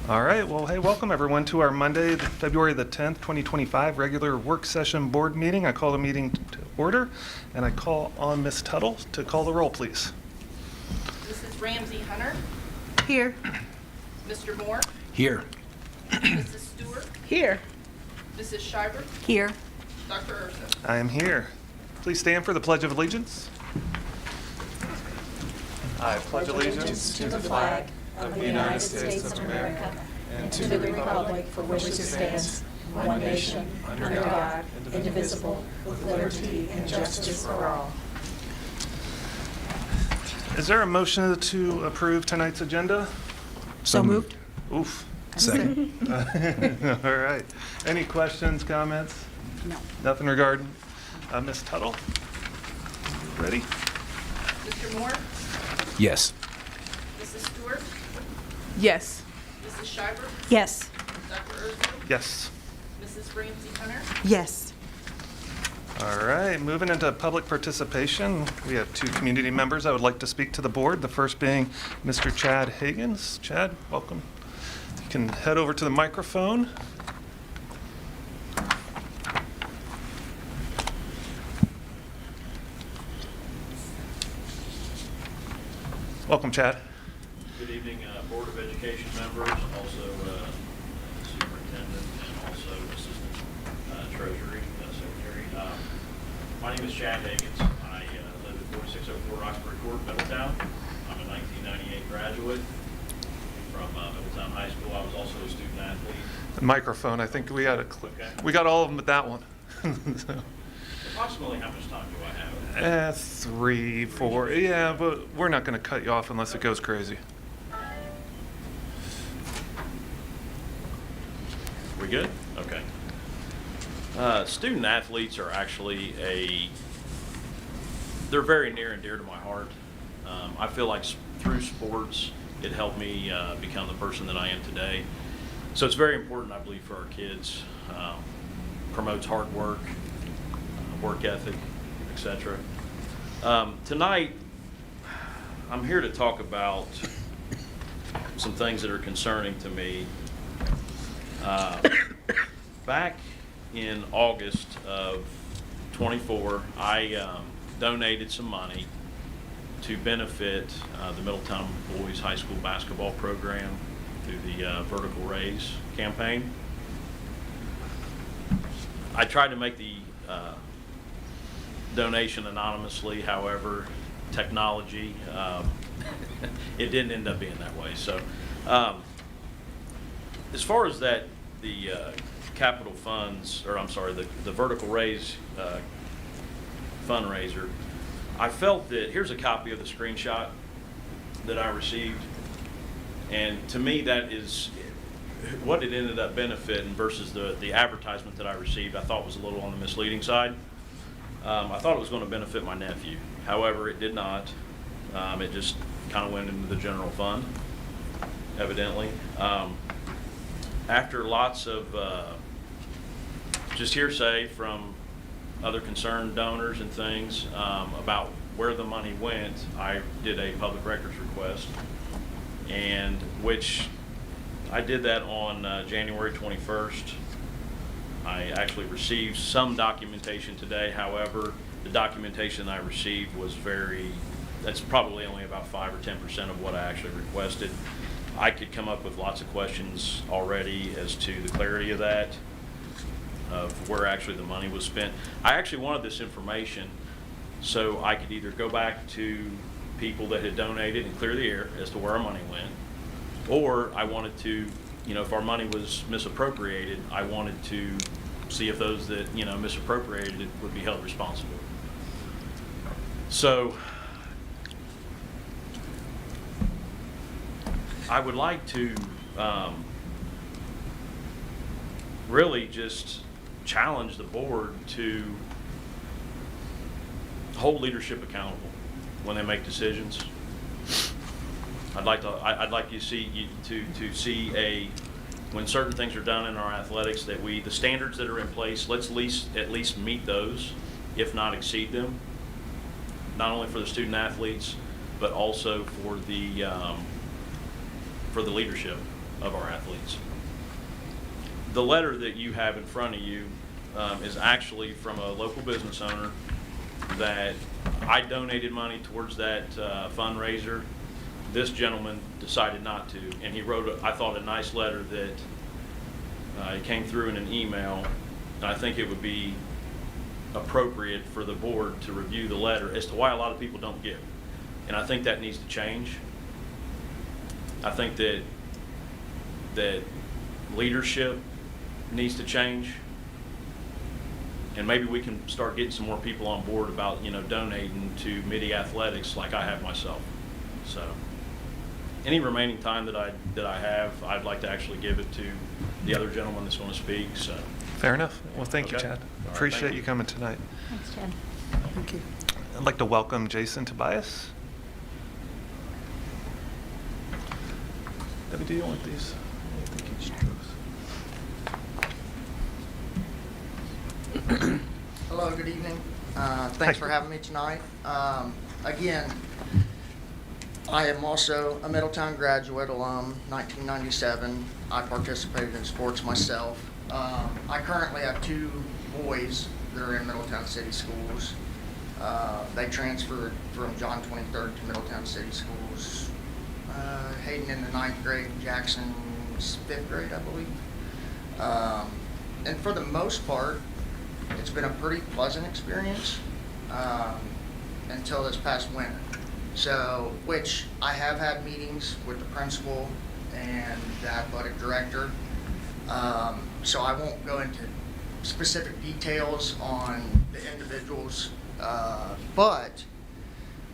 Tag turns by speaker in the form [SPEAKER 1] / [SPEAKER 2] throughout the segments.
[SPEAKER 1] All right, well, hey, welcome everyone to our Monday, February the 10th, 2025 regular work session board meeting. I call the meeting to order, and I call on Ms. Tuttle to call the roll, please.
[SPEAKER 2] Mrs. Ramsey Hunter.
[SPEAKER 3] Here.
[SPEAKER 2] Mr. Moore.
[SPEAKER 4] Here.
[SPEAKER 2] Mrs. Stewart.
[SPEAKER 3] Here.
[SPEAKER 2] Mrs. Schreiber.
[SPEAKER 3] Here.
[SPEAKER 2] Dr. Urso.
[SPEAKER 1] I am here. Please stand for the Pledge of Allegiance. I pledge allegiance to the flag
[SPEAKER 5] of the United States of America and to the republic for which it stands, one nation, under God, indivisible, with liberty and justice for all.
[SPEAKER 1] Is there a motion to approve tonight's agenda?
[SPEAKER 3] So moved.
[SPEAKER 1] Oof.
[SPEAKER 4] Second.
[SPEAKER 1] All right. Any questions, comments?
[SPEAKER 3] No.
[SPEAKER 1] Nothing regarding Ms. Tuttle? Ready?
[SPEAKER 2] Mr. Moore.
[SPEAKER 4] Yes.
[SPEAKER 2] Mrs. Stewart.
[SPEAKER 3] Yes.
[SPEAKER 2] Mrs. Schreiber.
[SPEAKER 3] Yes.
[SPEAKER 2] Dr. Urso.
[SPEAKER 1] Yes.
[SPEAKER 2] Mrs. Ramsey Hunter.
[SPEAKER 3] Yes.
[SPEAKER 1] All right, moving into public participation, we have two community members I would like to speak to the board. The first being Mr. Chad Higgins. Chad, welcome. You can head over to the microphone. Welcome, Chad.
[SPEAKER 6] Good evening, Board of Education members, also Superintendent, and also Assistant Treasury Secretary. My name is Chad Higgins. I live at 4604 Roxbury Court, Middletown. I'm a 1998 graduate from Middletown High School. I was also a student athlete.
[SPEAKER 1] The microphone, I think we got
[SPEAKER 6] Okay.
[SPEAKER 1] we got all of them at that one. So.
[SPEAKER 6] Approximately how much time do I have?
[SPEAKER 1] 3, 4, yeah, but we're not going to cut you off unless it goes crazy.
[SPEAKER 6] We good? Okay. Student athletes are actually they're very near and dear to my heart. I feel like through sports, it helped me become the person that I am today. So it's very important, I believe, for our kids. Promotes hard work, work ethic, etc. Tonight, I'm here to talk about some things that are concerning to me. Back in August of 24, I donated some money to benefit the Middletown Boys High School basketball program through the Vertical Raise campaign. I tried to make the donation anonymously, however, technology, it didn't end up being that way. So as far as that, the capital funds, or I'm sorry, the Vertical Raise fundraiser, I felt that, here's a copy of the screenshot that I received, and to me that is what it ended up benefiting versus the advertisement that I received. I thought was a little on the misleading side. I thought it was going to benefit my nephew. However, it did not. It just kind of went into the general fund, evidently. After lots of just hearsay from other concerned donors and things about where the money went, I did a public records request, and which I did that on January 21st. I actually received some documentation today. However, the documentation I received was that's probably only about 5 or 10% of what I actually requested. I could come up with lots of questions already as to the clarity of that, of where actually the money was spent. I actually wanted this information so I could either go back to people that had donated and clear the air as to where our money went, or I wanted to, if our money was misappropriated, I wanted to see if those that, misappropriated it would be held responsible. So I would like to really just challenge the board to hold leadership accountable when they make decisions. I'd like to see when certain things are done in our athletics, that the standards that are in place, let's at least meet those, if not exceed them. Not only for the student athletes, but also for the leadership. of our athletes. The letter that you have in front of you is actually from a local business owner that I donated money towards that fundraiser. This gentleman decided not to, and he wrote, I thought, a nice letter that it came through in an email. And I think it would be appropriate for the board to review the letter as to why a lot of people don't give. And I think that needs to change. I think that leadership needs to change. And maybe we can start getting some more people on board about, donating to Midi Athletics like I have myself. So any remaining time that I have, I'd like to actually give it to the other gentleman that's going to speak. So
[SPEAKER 1] Fair enough. Well, thank you,
[SPEAKER 6] Okay.
[SPEAKER 1] Chad.
[SPEAKER 6] All right,
[SPEAKER 1] Appreciate
[SPEAKER 6] thank
[SPEAKER 1] you
[SPEAKER 6] you.
[SPEAKER 1] coming tonight.
[SPEAKER 5] Thanks, Chad.
[SPEAKER 3] Thank you.
[SPEAKER 1] I'd like to welcome Jason Tobias. Debbie, do you want these? I think you should those.
[SPEAKER 4] Hello, good evening. Thanks for having me tonight. Again, I am also a Middletown graduate alum, 1997. I participated in sports myself. I currently have 2 boys that are in Middletown City Schools. They transferred from John 23rd to Middletown City Schools. Hayden in the 9th grade, Jackson's 5th grade, I believe. And for the most part, it's been a pretty pleasant experience until this past winter. So, which I have had meetings with the principal and the athletic director. So I won't go into specific details on the individuals. But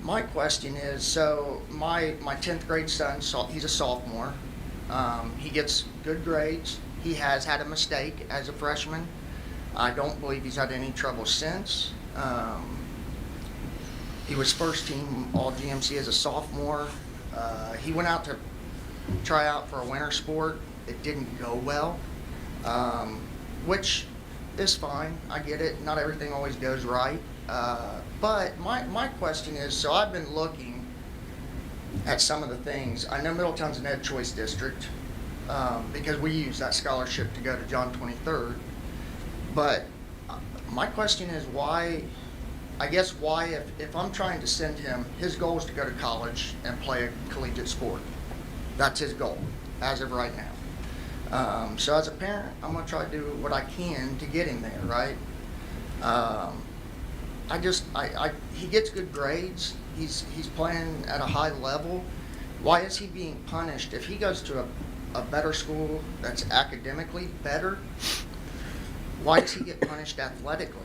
[SPEAKER 4] my question is, so my 10th grade son, he's a sophomore. He gets good grades. He has had a mistake as a freshman. I don't believe he's had any trouble since. He was first team all GMC as a sophomore. He went out to try out for a winter sport. It didn't go well, which is fine. I get it. Not everything always goes right. But my question is, so I've been looking at some of the things. I know Middletown's an Ed Choice district because we use that scholarship to go to John 23rd. But my question is why, if I'm trying to send him, his goal is to go to college and play a collegiate sport. That's his goal as of right now. So as a parent, I'm going to try to do what I can to get him there, right? He gets good grades. He's playing at a high level. Why is he being punished? If he goes to a better school that's academically better, why does he get punished athletically?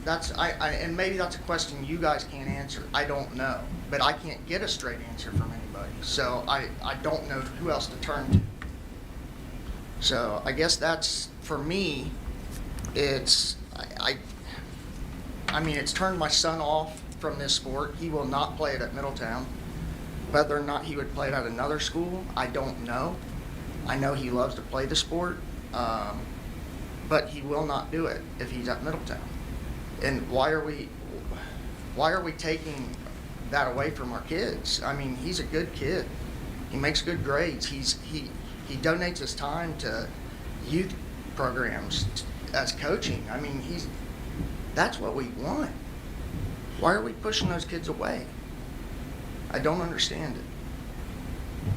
[SPEAKER 4] And maybe that's a question you guys can't answer. I don't know, but I can't get a straight answer from anybody. So I don't know who else to turn to. So I guess that's, for me, it's turned my son off from this sport. He will not play it at Middletown. Whether or not he would play it at another school, I don't know. I know he loves to play the sport, but he will not do it if he's at Middletown. And why are we taking that away from our kids? I mean, he's a good kid. He makes good grades. He donates his time to youth programs as coaching. I mean, that's what we want. Why are we pushing those kids away? I don't understand it.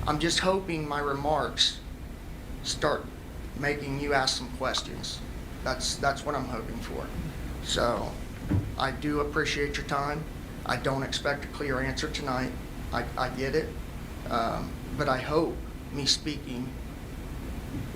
[SPEAKER 4] I'm just hoping my remarks start making you ask some questions. That's what I'm hoping for. So I do appreciate your time. I don't expect a clear answer tonight. I get it. But I hope me speaking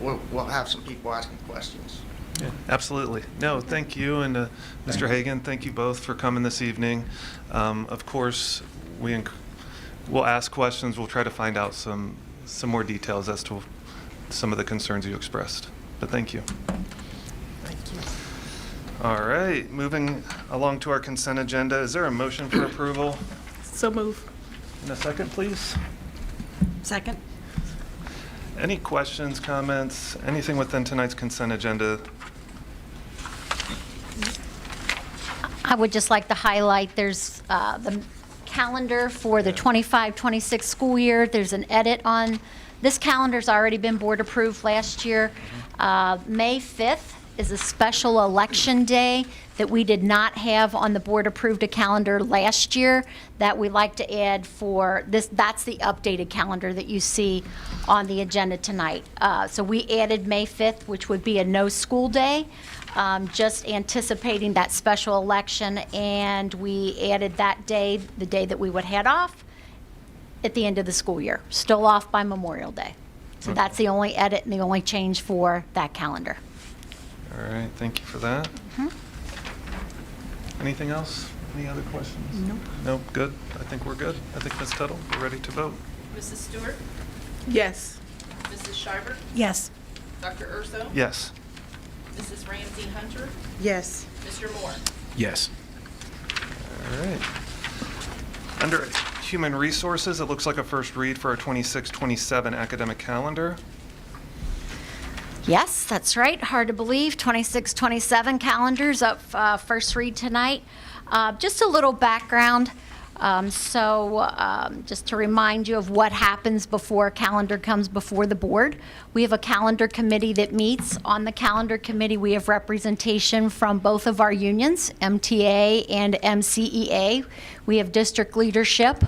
[SPEAKER 4] will have some people asking questions.
[SPEAKER 1] Yeah, absolutely. No, thank you. And Mr. Hagan, thank you both for coming this evening. Of course, we'll ask questions. We'll try to find out some more details as to some of the concerns you expressed. But thank you.
[SPEAKER 3] Thank you.
[SPEAKER 1] All right, moving along to our consent agenda. Is there a motion for approval?
[SPEAKER 3] So move.
[SPEAKER 1] In a second, please.
[SPEAKER 3] Second.
[SPEAKER 1] Any questions, comments, anything within tonight's consent agenda?
[SPEAKER 5] I would just like to highlight, there's the calendar for the 25-26 school year. There's an edit on This calendar's already been board approved last year. May 5th is a special election day that we did not have on the board approved calendar last year that we like to add for this. That's the updated calendar that you see on the agenda tonight. So we added May 5th, which would be a no school day, just anticipating that special election, and we added that day, the day that we would head off at the end of the school year, still off by Memorial Day. So that's the only edit and the only change for that calendar.
[SPEAKER 1] All right, thank you for that. Anything else? Any other questions?
[SPEAKER 3] Nope.
[SPEAKER 1] Nope, good. I think we're good. I think Ms. Tuttle, we're ready to vote.
[SPEAKER 2] Mrs. Stewart?
[SPEAKER 3] Yes.
[SPEAKER 2] Mrs. Schreiber?
[SPEAKER 3] Yes.
[SPEAKER 2] Dr. Urso?
[SPEAKER 1] Yes.
[SPEAKER 2] Mrs. Ramsey Hunter?
[SPEAKER 3] Yes.
[SPEAKER 2] Mr. Moore?
[SPEAKER 7] Yes.
[SPEAKER 1] All right. Under Human Resources, it looks like a first read for our 26-27 academic calendar.
[SPEAKER 5] Yes, that's right. Hard to believe. 26-27 calendars up first read tonight. Just a little background. Just to remind you of what happens before a calendar comes before the board. We have a calendar committee that meets. On the calendar committee, we have representation from both of our unions, MTA and MCEA. We have district leadership.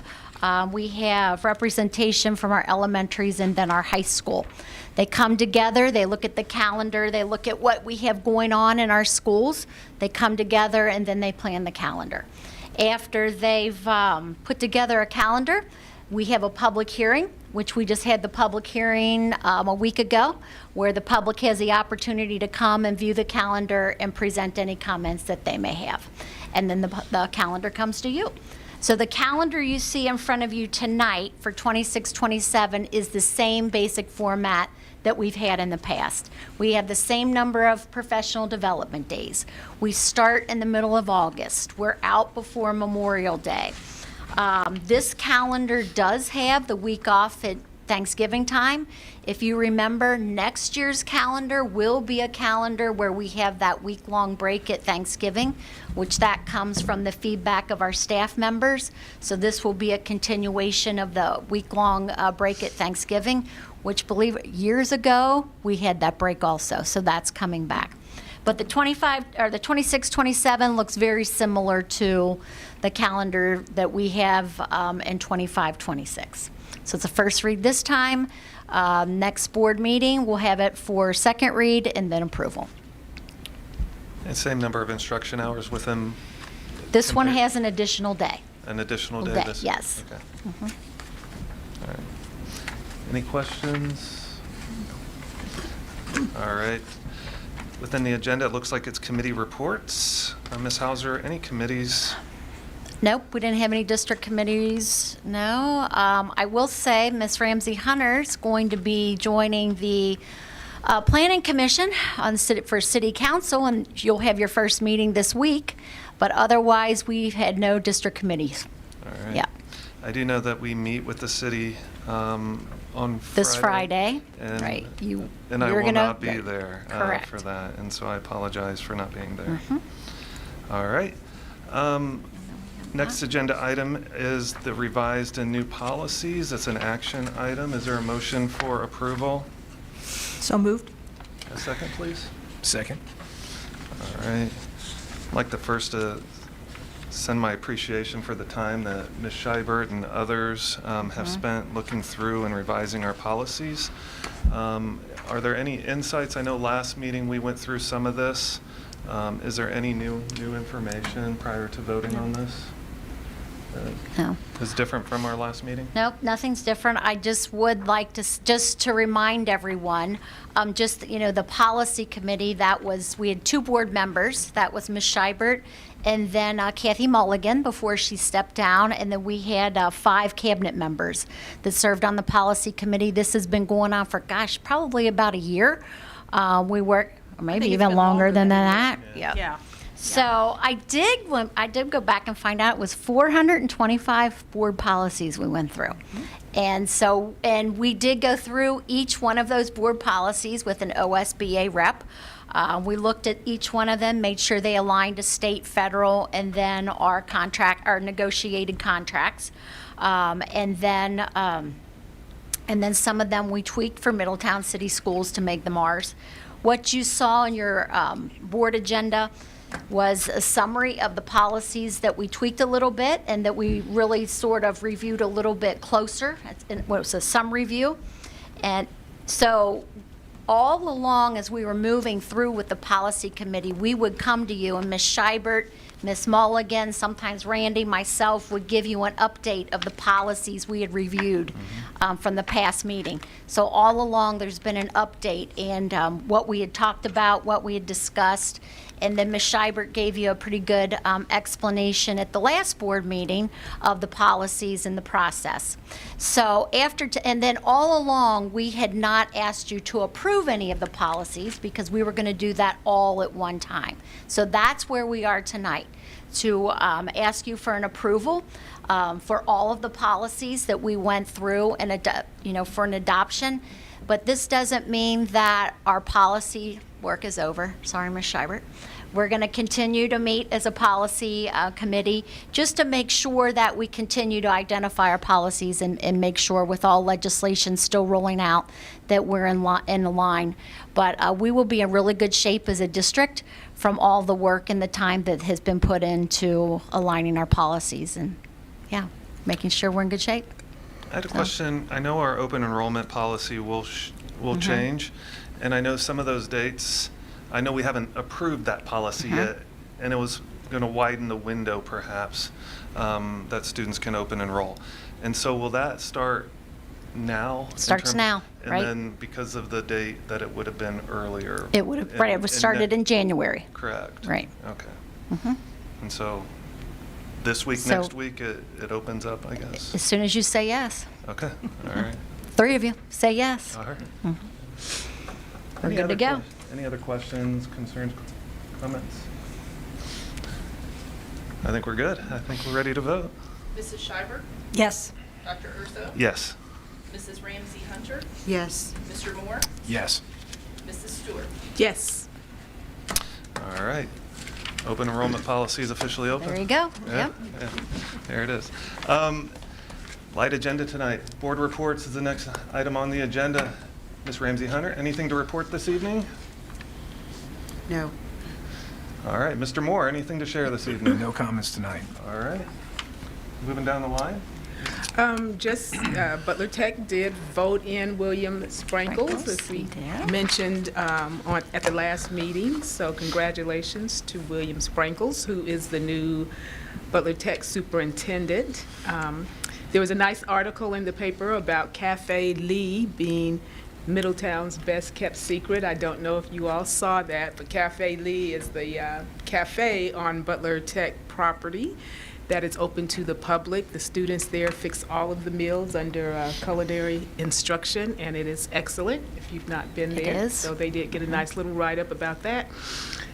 [SPEAKER 5] We have representation from our elementaries and then our high school. They come together, they look at the calendar, they look at what we have going on in our schools. They come together and then they plan the calendar. After they've put together a calendar, we have a public hearing, which we just had the public hearing a week ago, where the public has the opportunity to come and view the calendar and present any comments that they may have. And then the calendar comes to you. So the calendar you see in front of you tonight for 26-27 is the same basic format that we've had in the past. We have the same number of professional development days. We start in the middle of August. We're out before Memorial Day. This calendar does have the week off at Thanksgiving time. If you remember, next year's calendar will be a calendar where we have that week-long break at Thanksgiving, which that comes from the feedback of our staff members. So this will be a continuation of the week-long break at Thanksgiving, which, believe it, years ago, we had that break also. So that's coming back. But the 26-27 looks very similar to the calendar that we have in 25-26. So it's a first read this time. Next board meeting, we'll have it for second read and then approval.
[SPEAKER 1] And same number of instruction hours within?
[SPEAKER 5] This one has an additional day.
[SPEAKER 1] An additional day?
[SPEAKER 5] Day,
[SPEAKER 1] this-
[SPEAKER 5] yes.
[SPEAKER 1] Okay. All right. Any questions? All right. Within the agenda, it looks like it's committee reports. Ms. Hauser, any committees?
[SPEAKER 5] Nope, we didn't have any district committees, no. I will say Ms. Ramsey Hunter's going to be joining the Planning Commission for City Council, and you'll have your first meeting this week. But otherwise, we've had no district committees.
[SPEAKER 1] All right.
[SPEAKER 5] Yeah.
[SPEAKER 1] I do know that we meet with the city on
[SPEAKER 5] This Friday,
[SPEAKER 1] and-
[SPEAKER 5] right.
[SPEAKER 1] And I
[SPEAKER 5] you're
[SPEAKER 1] will
[SPEAKER 5] gonna-
[SPEAKER 1] not be there
[SPEAKER 5] Correct.
[SPEAKER 1] for that, and so I apologize for not being there.
[SPEAKER 5] Mhm.
[SPEAKER 1] All right. Next agenda item is the revised and new policies. It's an action item. Is there a motion for approval?
[SPEAKER 3] So moved.
[SPEAKER 1] A second, please.
[SPEAKER 7] Second.
[SPEAKER 1] All right. I'd like to first send my appreciation for the time that Ms. Scheibert and others have spent looking through and revising our policies. Are there any insights? I know last meeting we went through some of this. Is there any new information prior to voting on this?
[SPEAKER 5] No.
[SPEAKER 1] Is different from our last meeting?
[SPEAKER 5] Nope, nothing's different. I just would like to, just to remind everyone, the policy committee, we had 2 board members. That was Ms. Scheibert and then Kathy Mulligan before she stepped down. And then we had 5 cabinet members that served on the policy committee. This has been going on for, probably about a year. We work, or maybe
[SPEAKER 2] think it's
[SPEAKER 5] even
[SPEAKER 2] been
[SPEAKER 5] longer
[SPEAKER 2] longer
[SPEAKER 5] than
[SPEAKER 2] than a
[SPEAKER 5] that.
[SPEAKER 2] year. Yeah.
[SPEAKER 5] So I did go back and find out it was 425 board policies we went through. And we did go through each one of those board policies with an OSBA rep. We looked at each one of them, made sure they aligned to state, federal, and then our negotiated contracts. And then And then some of them we tweaked for Middletown City Schools to make them ours. What you saw in your board agenda was a summary of the policies that we tweaked a little bit and that we really sort of reviewed a little bit closer. It was a sum review. And so all along as we were moving through with the policy committee, we would come to you, and Ms. Scheibert, Ms. Mulligan, sometimes Randy, myself would give you an update of the policies we had reviewed from the past meeting. So all along, there's been an update and what we had talked about, what we had discussed, and then Ms. Scheibert gave you a pretty good explanation at the last board meeting of the policies and the process. So and then all along, we had not asked you to approve any of the policies because we were going to do that all at one time. So that's where we are tonight, to ask you for an approval for all of the policies that we went through and for an adoption. But this doesn't mean that our policy work is over. Sorry, Ms. Scheibert. We're going to continue to meet as a policy committee just to make sure that we continue to identify our policies and make sure with all legislation still rolling out that we're in line. But we will be in really good shape as a district from all the work and the time that has been put into aligning our policies and, making sure we're in good shape.
[SPEAKER 1] I had a question. I know our open enrollment policy will change, and I know some of those dates, I know we haven't approved that policy yet, and it was going to widen the window perhaps that students can open enroll. And so will that start now?
[SPEAKER 5] Starts now, right?
[SPEAKER 1] And then because of the date that it would have been earlier?
[SPEAKER 5] It would have, right, it was started in January.
[SPEAKER 1] Correct.
[SPEAKER 5] Right.
[SPEAKER 1] Okay. And so this week,
[SPEAKER 5] So-
[SPEAKER 1] next week, it opens up, I guess?
[SPEAKER 5] As soon as you say yes.
[SPEAKER 1] Okay, all right.
[SPEAKER 5] 3 of you, say yes.
[SPEAKER 1] All right.
[SPEAKER 5] We're
[SPEAKER 1] Any
[SPEAKER 5] good to
[SPEAKER 1] other
[SPEAKER 5] go.
[SPEAKER 1] Any other questions, concerns, comments? I think we're good. I think we're ready to vote.
[SPEAKER 2] Mrs. Scheibert,
[SPEAKER 3] Yes.
[SPEAKER 2] Dr. Urso,
[SPEAKER 1] Yes.
[SPEAKER 2] Mrs. Ramsey Hunter,
[SPEAKER 3] Yes.
[SPEAKER 2] Mr. Moore,
[SPEAKER 7] Yes.
[SPEAKER 2] Mrs. Stewart.
[SPEAKER 3] Yes.
[SPEAKER 1] All right. Open enrollment policy is officially open.
[SPEAKER 5] There you go.
[SPEAKER 1] Yeah,
[SPEAKER 5] Yep.
[SPEAKER 1] yeah. There it is. Light agenda tonight. Board reports is the next item on the agenda. Ms. Ramsey Hunter, anything to report this evening?
[SPEAKER 3] No.
[SPEAKER 1] All right. Mr. Moore, anything to share this evening?
[SPEAKER 7] No comments tonight.
[SPEAKER 1] All right. Moving down the line.
[SPEAKER 3] Butler Tech did vote in William Sprinkles, as we mentioned at the last meeting. So congratulations to William Sprinkles, who is the new Butler Tech superintendent. There was a nice article in the paper about Cafe Lee being Middletown's best kept secret. I don't know if you all saw that, but Cafe Lee is the cafe on Butler Tech property that is open to the public. The students there fix all of the meals under culinary instruction, and it is excellent if you've not been
[SPEAKER 5] It
[SPEAKER 3] there.
[SPEAKER 5] is.
[SPEAKER 3] So they did get a nice little write-up about that.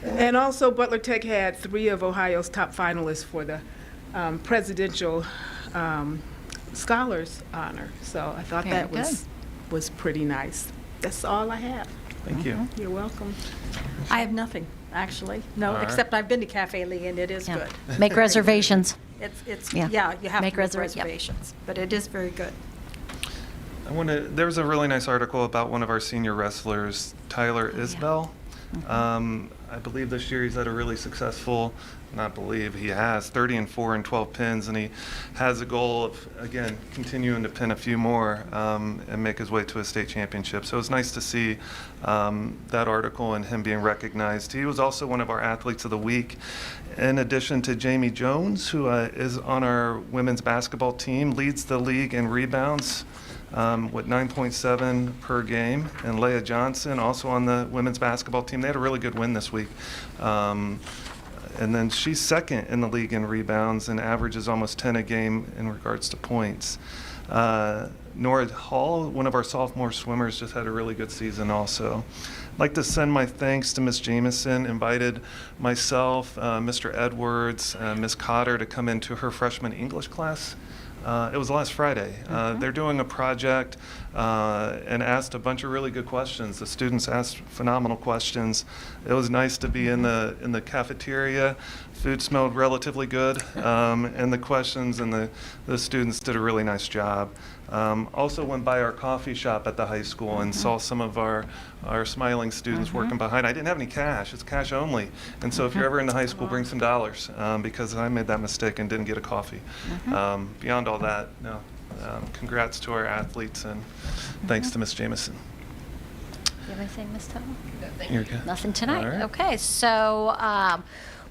[SPEAKER 3] And also, Butler Tech had 3 of Ohio's top finalists for the presidential scholars honor. So I thought
[SPEAKER 5] Very
[SPEAKER 3] that
[SPEAKER 5] good.
[SPEAKER 3] was pretty nice. That's all I have.
[SPEAKER 1] Thank you.
[SPEAKER 3] You're welcome.
[SPEAKER 8] I have nothing, actually. No,
[SPEAKER 1] All right.
[SPEAKER 8] except I've been to Cafe Lee, and it is
[SPEAKER 5] Yeah.
[SPEAKER 8] good.
[SPEAKER 5] Make reservations.
[SPEAKER 8] It's
[SPEAKER 5] Yeah.
[SPEAKER 8] you have
[SPEAKER 5] Make
[SPEAKER 8] to make
[SPEAKER 5] yep.
[SPEAKER 8] reservations, but it is very good.
[SPEAKER 1] There was a really nice article about one of our senior wrestlers, Tyler Isbell. I believe this year he's had a really successful, he has 30-4 and 12 pins, and he has a goal of, again, continuing to pin a few more and make his way to a state championship. So it's nice to see that article and him being recognized. He was also one of our athletes of the week, in addition to Jamie Jones, who is on our women's basketball team, leads the league in rebounds with 9.7 per game, and Leah Johnson, also on the women's basketball team. They had a really good win this week. And then she's second in the league in rebounds and averages almost 10 a game in regards to points. Nora Hall, one of our sophomore swimmers, just had a really good season also. I'd like to send my thanks to Ms. Jameson, invited myself, Mr. Edwards, Ms. Cotter to come into her freshman English class It was last Friday. They're doing a project and asked a bunch of really good questions. The students asked phenomenal questions. It was nice to be in the cafeteria. Food smelled relatively good, and the questions and the students did a really nice job. Also went by our coffee shop at the high school and saw some of our smiling students working behind. I didn't have any cash. It's cash only. And so if you're ever in the high school, bring some dollars, because I made that mistake and didn't get a coffee. Beyond all that, no. Congrats to our athletes, and thanks to Ms. Jameson.
[SPEAKER 5] You have anything, Ms. Tuttle?
[SPEAKER 2] No, thank
[SPEAKER 1] You're
[SPEAKER 2] you.
[SPEAKER 1] good.
[SPEAKER 5] Nothing tonight.
[SPEAKER 1] All right.
[SPEAKER 5] Okay, so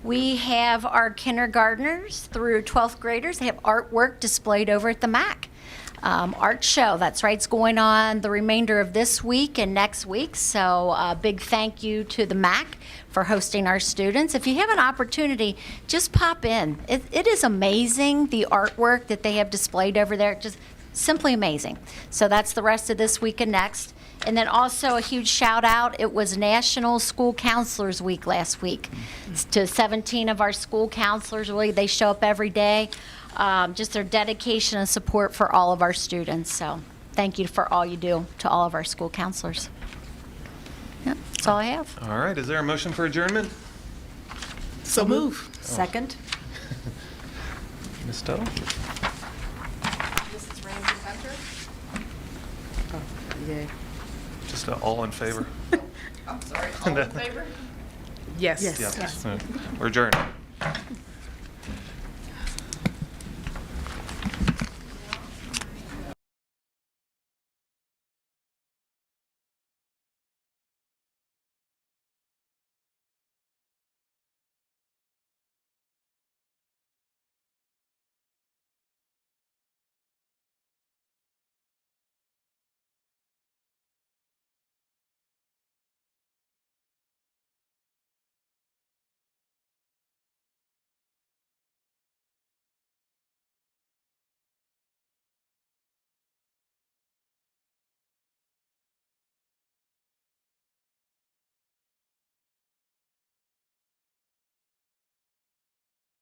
[SPEAKER 5] we have our kindergartners through 12th graders. They have artwork displayed over at the MAC. Art show, that's right, it's going on the remainder of this week and next week. So a big thank you to the MAC for hosting our students. If you have an opportunity, just pop in. It is amazing, the artwork that they have displayed over there, just simply amazing. So that's the rest of this week and next. And then also a huge shout out, it was National School Counselors Week last week. To 17 of our school counselors, really, they show up every day. Just their dedication and support for all of our students. So thank you for all you do to all of our school counselors. Yep, that's all I have.
[SPEAKER 1] All right, is there a motion for adjournment?
[SPEAKER 3] So move.
[SPEAKER 8] Second?
[SPEAKER 1] Ms. Tuttle?
[SPEAKER 2] Mrs. Ramsey Hunter?
[SPEAKER 3] Yeah.
[SPEAKER 1] Just all in favor?
[SPEAKER 2] I'm sorry, all in favor?
[SPEAKER 3] Yes.
[SPEAKER 8] Yes.
[SPEAKER 1] Yes. We're adjourned.